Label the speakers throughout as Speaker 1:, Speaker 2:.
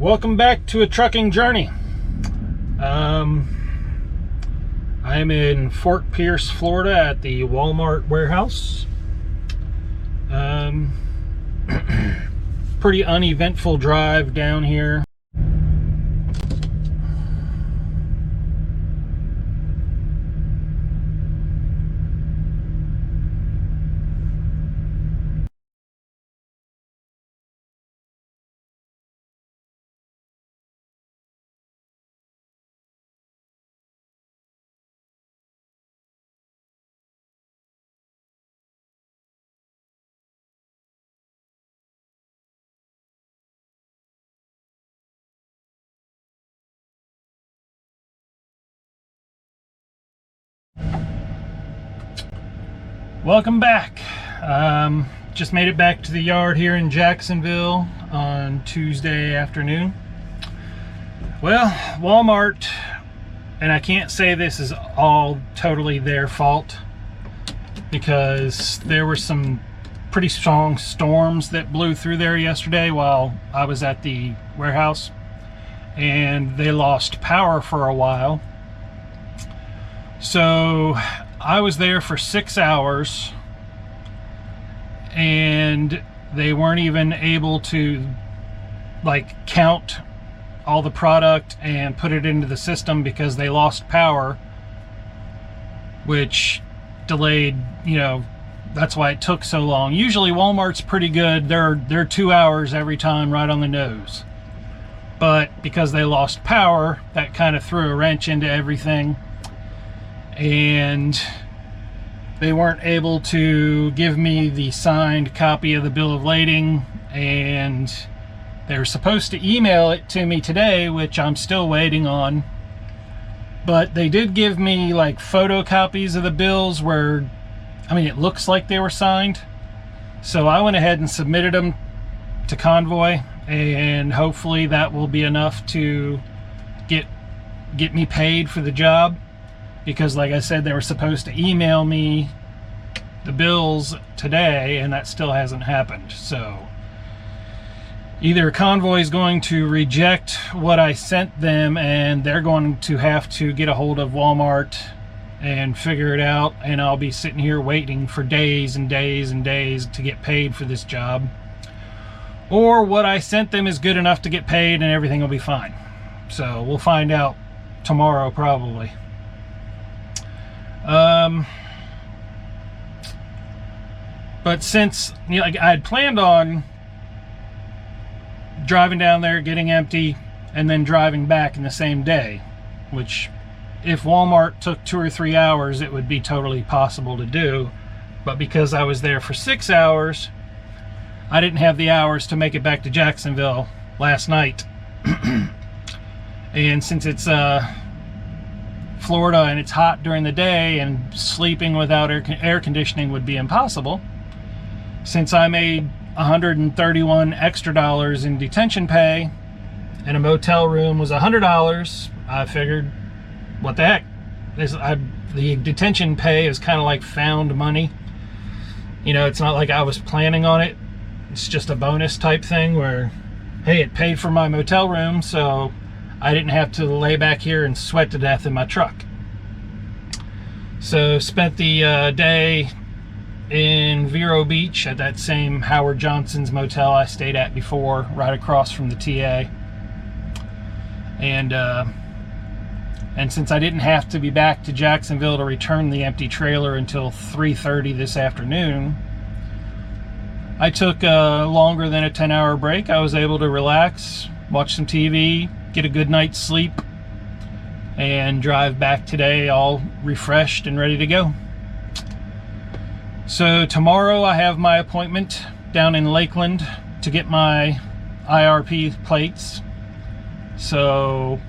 Speaker 1: Welcome back to a trucking journey. I'm in Fort Pierce, Florida at the Walmart warehouse. Pretty uneventful drive down here. Welcome back. Just made it back to the yard here in Jacksonville on Tuesday afternoon. Well, Walmart, and I can't say this is all totally their fault, because there were some pretty strong storms that blew through there yesterday while I was at the warehouse, and they lost power for a while. So I was there for 6 hours and they weren't even able to count all the product and put it into the system because they lost power, which delayed, that's why it took so long. Usually Walmart's pretty good. They're 2 hours every time, right on the nose. But because they lost power, that kind of threw a wrench into everything. And they weren't able to give me the signed copy of the bill of lading, and they were supposed to email it to me today, which I'm still waiting on. But they did give me photocopies of the bills where, it looks like they were signed. So I went ahead and submitted them to Convoy, and hopefully that will be enough to get me paid for the job. Because like I said, they were supposed to email me the bills today, and that still hasn't happened. So either Convoy is going to reject what I sent them, and they're going to have to get a hold of Walmart and figure it out, and I'll be sitting here waiting for days and days and days to get paid for this job. Or what I sent them is good enough to get paid and everything will be fine. So we'll find out tomorrow probably. But since I had planned on driving down there, getting empty, and then driving back in the same day, which if Walmart took 2 or 3 hours, it would be totally possible to do. But because I was there for 6 hours, I didn't have the hours to make it back to Jacksonville last night. And since it's Florida and it's hot during the day, and sleeping without air conditioning would be impossible, since I made $131 extra in detention pay and a motel room was $100, I figured, what the heck, the detention pay is kind of like found money. It's not like I was planning on it. It's just a bonus type thing where, hey, it paid for my motel room, so I didn't have to lay back here and sweat to death in my truck. So spent the day in Vero Beach at that same Howard Johnson's motel I stayed at before, right across from the TA. And since I didn't have to be back to Jacksonville to return the empty trailer until 3:30 this afternoon, I took longer than a 10-hour break. I was able to relax, watch some TV, get a good night's sleep, and drive back today all refreshed and ready to go. So tomorrow I have my appointment down in Lakeland to get my IRP plates. So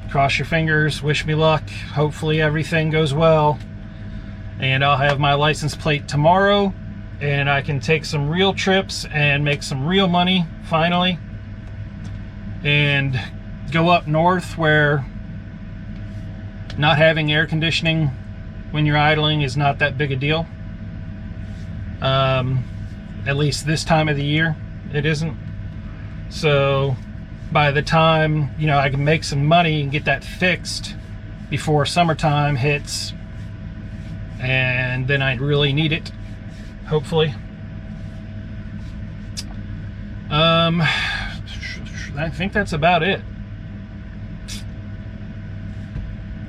Speaker 1: cross your fingers, wish me luck. Hopefully everything goes well, and I'll have my license plate tomorrow, and I can take some real trips and make some real money finally, and go up north where not having air conditioning when you're idling is not that big a deal. At least this time of the year it isn't. So by the time, you know, I can make some money and get that fixed before summertime hits, and then I'd really need it, hopefully. I think that's about it.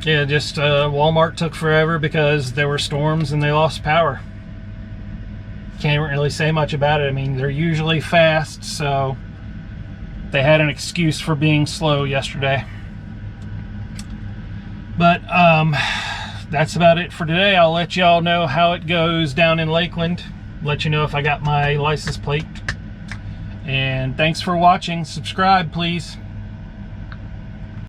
Speaker 1: Yeah, just Walmart took forever because there were storms and they lost power. Can't really say much about it. I mean, they're usually fast, so they had an excuse for being slow yesterday. But that's about it for today. I'll let y'all know how it goes down in Lakeland. Let you know if I got my license plate. And thanks for watching. Subscribe, please.